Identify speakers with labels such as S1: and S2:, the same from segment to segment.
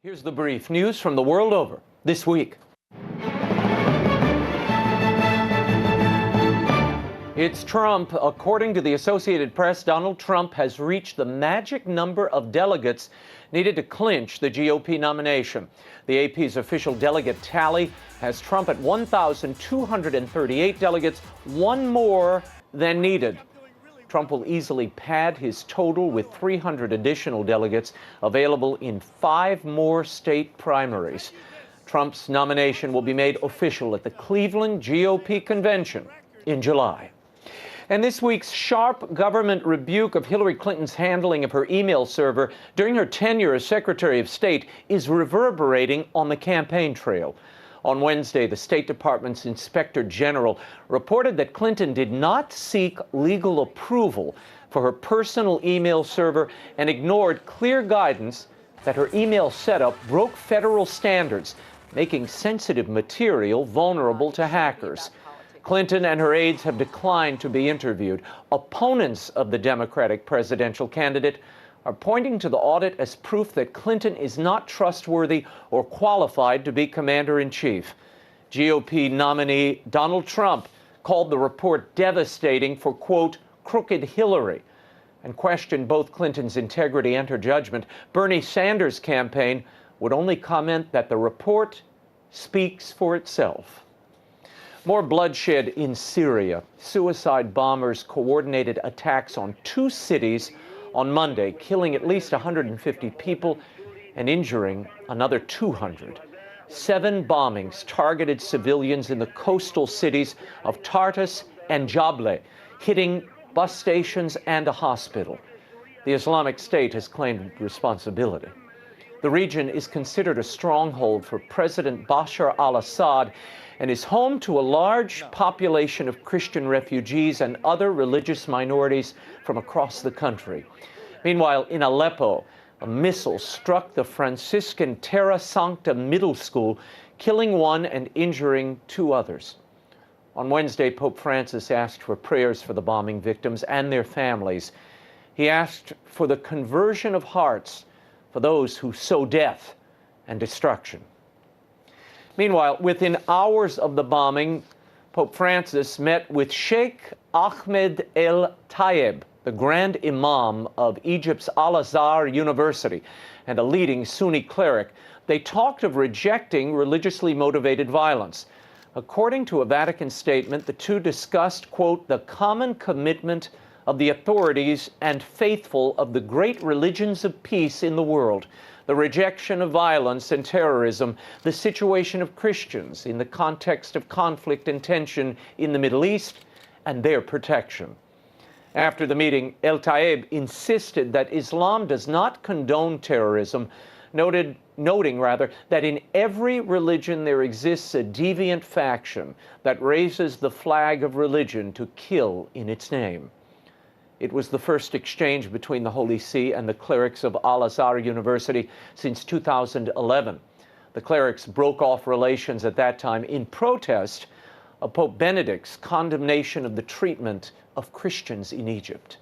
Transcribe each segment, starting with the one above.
S1: Here's the brief news from the world over this week. It's Trump. According to the Associated Press, Donald Trump has reached the magic number of delegates needed to clinch the GOP nomination. The AP's official delegate tally has Trump at 1,238 delegates, one more than needed. Trump will easily pad his total with 300 additional delegates available in 5 more state primaries. Trump's nomination will be made official at the Cleveland GOP convention in July. And this week's sharp government rebuke of Hillary Clinton's handling of her email server during her tenure as Secretary of State is reverberating on the campaign trail. On Wednesday, the State Department's Inspector General reported that Clinton did not seek legal approval for her personal email server and ignored clear guidance that her email setup broke federal standards, making sensitive material vulnerable to hackers. Clinton and her aides have declined to be interviewed. Opponents of the Democratic presidential candidate are pointing to the audit as proof that Clinton is not trustworthy or qualified to be commander-in-chief. GOP nominee Donald Trump called the report devastating for, quote, crooked Hillary, and questioned both Clinton's integrity and her judgment. Bernie Sanders' campaign would only comment that the report speaks for itself. More bloodshed in Syria. Suicide bombers coordinated attacks on 2 cities on Monday, killing at least 150 people and injuring another 200. 7 bombings targeted civilians in the coastal cities of Tartus and Jable, hitting bus stations and a hospital. The Islamic State has claimed responsibility. The region is considered a stronghold for President Bashar al-Assad and is home to a large population of Christian refugees and other religious minorities from across the country. Meanwhile, in Aleppo, a missile struck the Franciscan Terra Sancta Middle School, killing 1 and injuring 2 others. On Wednesday, Pope Francis asked for prayers for the bombing victims and their families. He asked for the conversion of hearts for those who sow death and destruction. Meanwhile, within hours of the bombing, Pope Francis met with Sheikh Ahmed El Tayeb, the Grand Imam of Egypt's Al-Azhar University and a leading Sunni cleric. They talked of rejecting religiously motivated violence. According to a Vatican statement, the two discussed, quote, the common commitment of the authorities and faithful of the great religions of peace in the world, the rejection of violence and terrorism, the situation of Christians in the context of conflict and tension in the Middle East, and their protection. After the meeting, El Tayeb insisted that Islam does not condone terrorism, noting that in every religion there exists a deviant faction that raises the flag of religion to kill in its name. It was the first exchange between the Holy See and the clerics of Al-Azhar University since 2011. The clerics broke off relations at that time in protest of Pope Benedict's condemnation of the treatment of Christians in Egypt.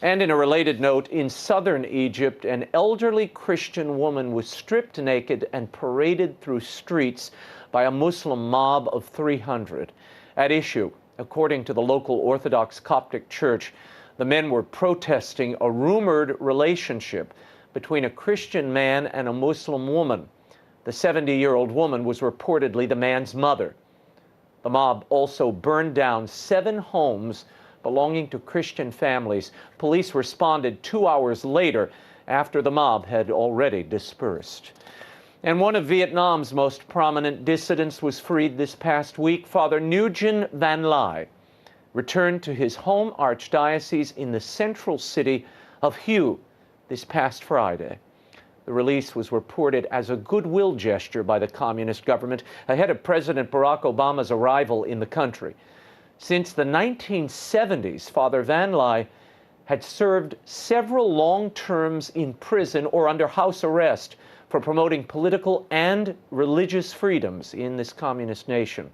S1: And in a related note, in southern Egypt, an elderly Christian woman was stripped naked and paraded through streets by a Muslim mob of 300. At issue, according to the local Orthodox Coptic church, the men were protesting a rumored relationship between a Christian man and a Muslim woman. The 70-year-old woman was reportedly the man's mother. The mob also burned down 7 homes belonging to Christian families. Police responded 2 hours later after the mob had already dispersed. And one of Vietnam's most prominent dissidents was freed this past week. Father Nguyen Van Lai returned to his home archdiocese in the central city of Hue this past Friday. The release was reported as a goodwill gesture by the communist government ahead of President Barack Obama's arrival in the country. Since the 1970s, Father Van Lai had served several long terms in prison or under house arrest for promoting political and religious freedoms in this communist nation.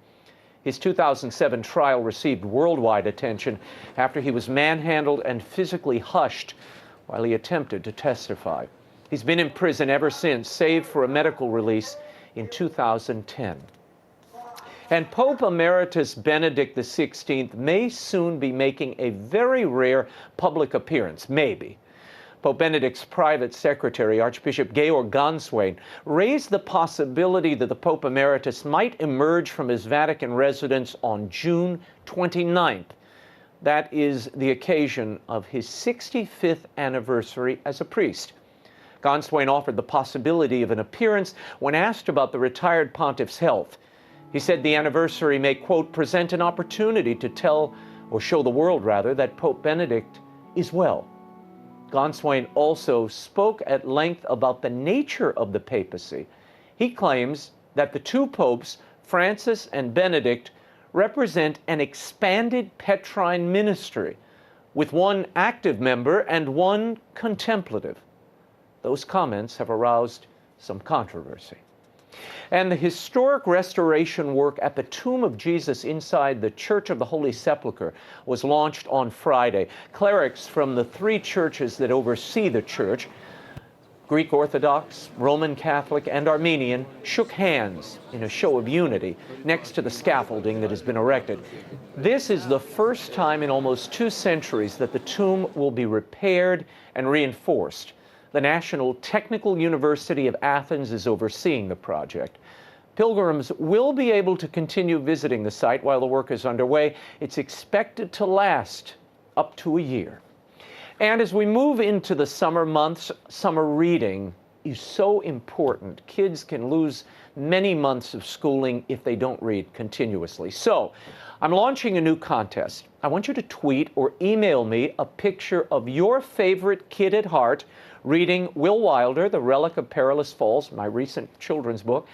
S1: His 2007 trial received worldwide attention after he was manhandled and physically hushed while he attempted to testify. He's been in prison ever since, save for a medical release in 2010. And Pope Emeritus Benedict XVI may soon be making a very rare public appearance, maybe. Pope Benedict's private secretary, Archbishop Georg Ganswein, raised the possibility that the Pope Emeritus might emerge from his Vatican residence on June 29th. That is the occasion of his 65th anniversary as a priest. Ganswein offered the possibility of an appearance when asked about the retired pontiff's health. He said the anniversary may, quote, present an opportunity to tell, or show the world rather, that Pope Benedict is well. Ganswein also spoke at length about the nature of the papacy. He claims that the two popes, Francis and Benedict, represent an expanded Petrine ministry, with one active member and one contemplative. Those comments have aroused some controversy. And the historic restoration work at the tomb of Jesus inside the Church of the Holy Sepulchre was launched on Friday. Clerics from the three churches that oversee the church, Greek Orthodox, Roman Catholic, and Armenian, shook hands in a show of unity next to the scaffolding that has been erected. This is the first time in almost 2 centuries that the tomb will be repaired and reinforced. The National Technical University of Athens is overseeing the project. Pilgrims will be able to continue visiting the site while the work is underway. It's expected to last up to a year. And as we move into the summer months, summer reading is so important. Kids can lose many months of schooling if they don't read continuously. So I'm launching a new contest. I want you to tweet or email me a picture of your favorite kid at heart reading Will Wilder, The Relic of Perilous Falls, my recent children's book,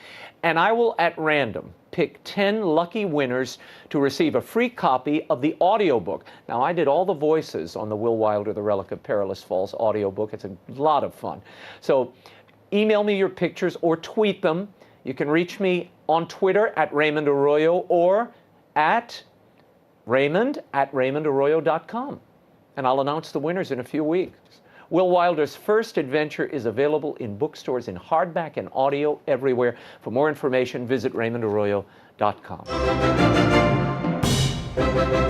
S1: and I will, at random, pick 10 lucky winners to receive a free copy of the audiobook. Now, I did all the voices on the Will Wilder, The Relic of Perilous Falls audiobook. It's a lot of fun. So email me your pictures or tweet them. You can reach me on Twitter at Raymond Arroyo or at Raymond@RaymondArroyo.com. And I'll announce the winners in a few weeks. Will Wilder's first adventure is available in bookstores in hardback and audio everywhere. For more information, visit RaymondArroyo.com.